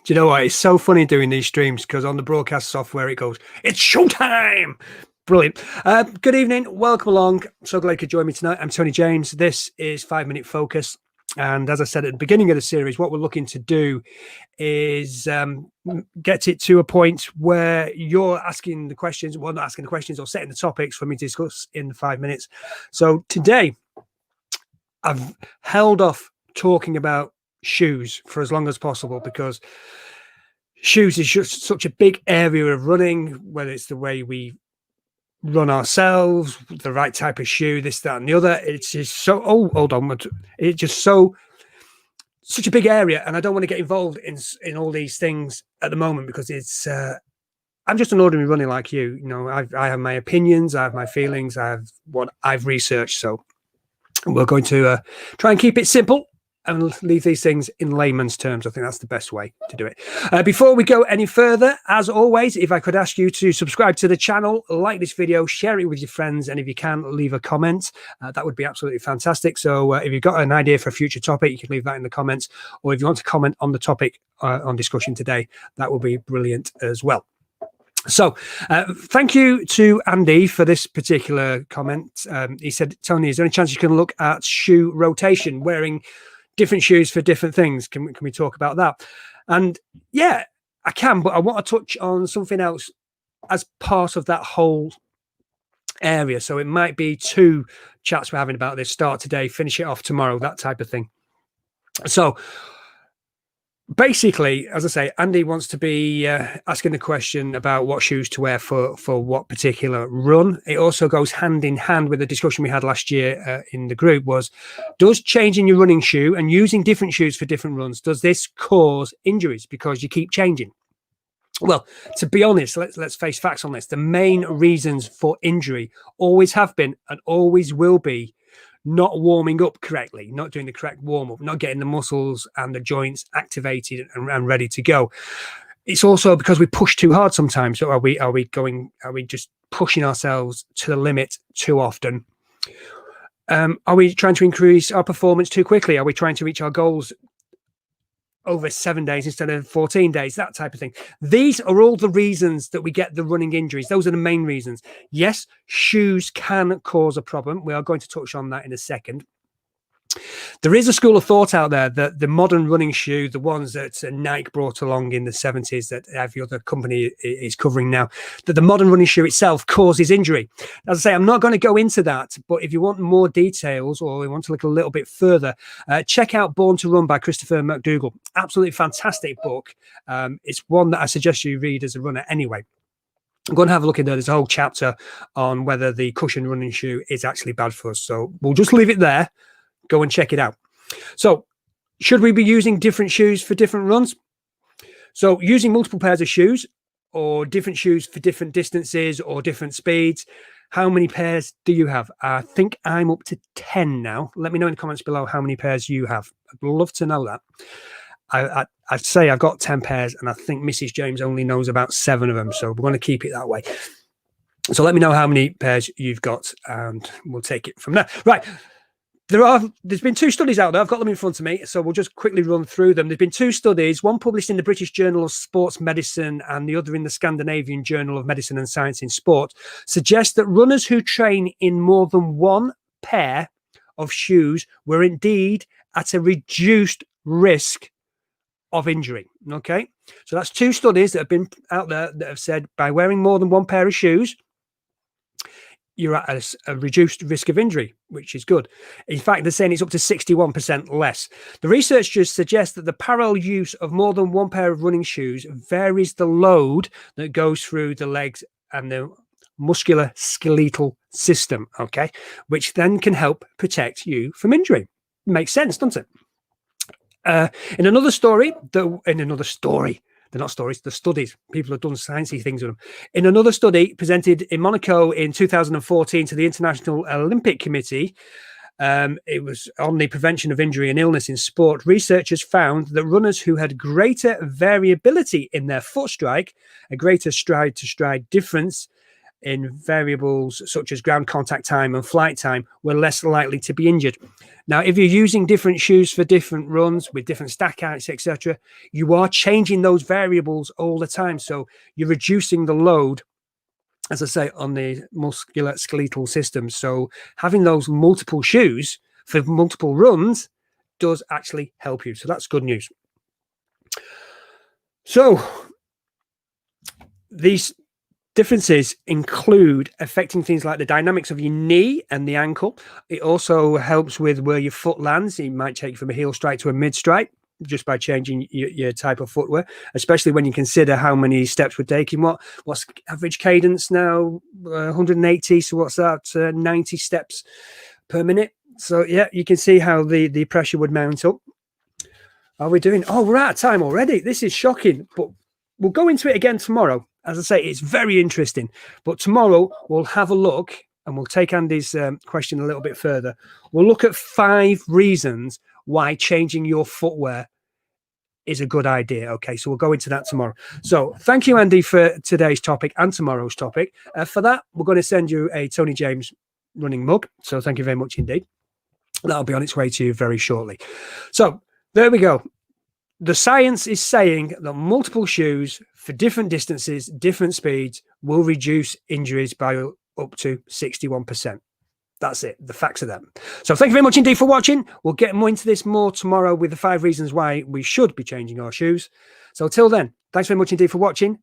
Do you know what? It's so funny doing these streams because on the broadcast software it goes, it's showtime. Brilliant. Good evening. Welcome along. So glad you could join me tonight. I'm Tony James. This is 5 Minute Focus. And as I said at the beginning of the series, what we're looking to do is get it to a point where you're asking the questions, well, not asking the questions or setting the topics for me to discuss in the 5 minutes. So today, I've held off talking about shoes for as long as possible because shoes is just such a big area of running, whether it's the way we run ourselves, the right type of shoe, this, that, and the other. It's just so, hold on. It's just such a big area. And I don't want to get involved in all these things at the moment because it's, I'm just an ordinary runner like you. You know, I have my opinions, I have my feelings, I have what I've researched. So we're going to try and keep it simple and leave these things in layman's terms. I think that's the best way to do it. Before we go any further, as always, if I could ask you to subscribe to the channel, like this video, share it with your friends, and if you can, leave a comment. That would be absolutely fantastic. So if you've got an idea for a future topic, you can leave that in the comments. Or if you want to comment on the topic on discussion today, that will be brilliant as well. So thank you to Andy for this particular comment. He said, Tony, is there any chance you can look at shoe rotation, wearing different shoes for different things? Can we talk about that? And yeah, I can, but I want to touch on something else as part of that whole area. So it might be 2 chats we're having about this. Start today, finish it off tomorrow, that type of thing. So basically, as I say, Andy wants to be asking the question about what shoes to wear for what particular run. It also goes hand in hand with the discussion we had last year in the group was, does changing your running shoe and using different shoes for different runs, does this cause injuries because you keep changing? Well, to be honest, let's face facts on this. The main reasons for injury always have been and always will be not warming up correctly, not doing the correct warm-up, not getting the muscles and the joints activated and ready to go. It's also because we push too hard sometimes. So are we just pushing ourselves to the limit too often? Are we trying to increase our performance too quickly? Are we trying to reach our goals over 7 days instead of 14 days, that type of thing? These are all the reasons that we get the running injuries. Those are the main reasons. Yes, shoes can cause a problem. We are going to touch on that in a second. There is a school of thought out there that the modern running shoe, the ones that Nike brought along in the 70s that every other company is covering now, that the modern running shoe itself causes injury. As I say, I'm not going to go into that, but if you want more details or you want to look a little bit further, check out Born to Run by Christopher McDougall. Absolutely fantastic book. It's one that I suggest you read as a runner anyway. I'm going to have a look in there. There's a whole chapter on whether the cushion running shoe is actually bad for us. So we'll just leave it there. Go and check it out. So should we be using different shoes for different runs? So using multiple pairs of shoes or different shoes for different distances or different speeds, how many pairs do you have? I think I'm up to 10 now. Let me know in the comments below how many pairs you have. I'd love to know that. I'd say I've got 10 pairs and I think Mrs. James only knows about 7 of them. So we're going to keep it that way. So let me know how many pairs you've got and we'll take it from there. Right. There's been 2 studies out there. I've got them in front of me, so we'll just quickly run through them. There's been 2 studies, one published in the British Journal of Sports Medicine and the other in the Scandinavian Journal of Medicine and Science in Sport, suggest that runners who train in more than one pair of shoes were indeed at a reduced risk of injury. Okay, so that's 2 studies that have been out there that have said by wearing more than one pair of shoes, you're at a reduced risk of injury, which is good. In fact, they're saying it's up to 61% less. The researchers suggest that the parallel use of more than one pair of running shoes varies the load that goes through the legs and the musculoskeletal system, okay, which then can help protect you from injury. Makes sense, doesn't it? In another story, they're not stories, they're studies. People have done sciencey things with them. In another study presented in Monaco in 2014 to the International Olympic Committee, it was on the prevention of injury and illness in sport. Researchers found that runners who had greater variability in their foot strike, a greater stride to stride difference, in variables such as ground contact time and flight time, we're less likely to be injured. Now, if you're using different shoes for different runs with different stack heights, etc., you are changing those variables all the time. So you're reducing the load, as I say, on the musculoskeletal system. So having those multiple shoes for multiple runs does actually help you. So that's good news. So these differences include affecting things like the dynamics of your knee and the ankle. It also helps with where your foot lands. It might take you from a heel strike to a mid strike just by changing your type of footwear, especially when you consider how many steps we're taking. What's average cadence now? 180. So what's that? 90 steps per minute. So yeah, you can see how the pressure would mount up. Are we doing? Oh, we're out of time already. This is shocking, but we'll go into it again tomorrow. As I say, it's very interesting. But tomorrow we'll have a look and we'll take Andy's question a little bit further. We'll look at 5 reasons why changing your footwear is a good idea. Okay, so we'll go into that tomorrow. So thank you, Andy, for today's topic and tomorrow's topic. For that, we're going to send you a Tony James running mug. So thank you very much indeed. That'll be on its way to you very shortly. So there we go. The science is saying that multiple shoes for different distances, different speeds will reduce injuries by up to 61%. That's it. The facts are them. So thank you very much indeed for watching. We'll get more into this more tomorrow with the 5 reasons why we should be changing our shoes. So till then, thanks very much indeed for watching.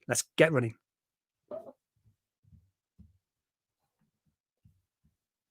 Let's get running.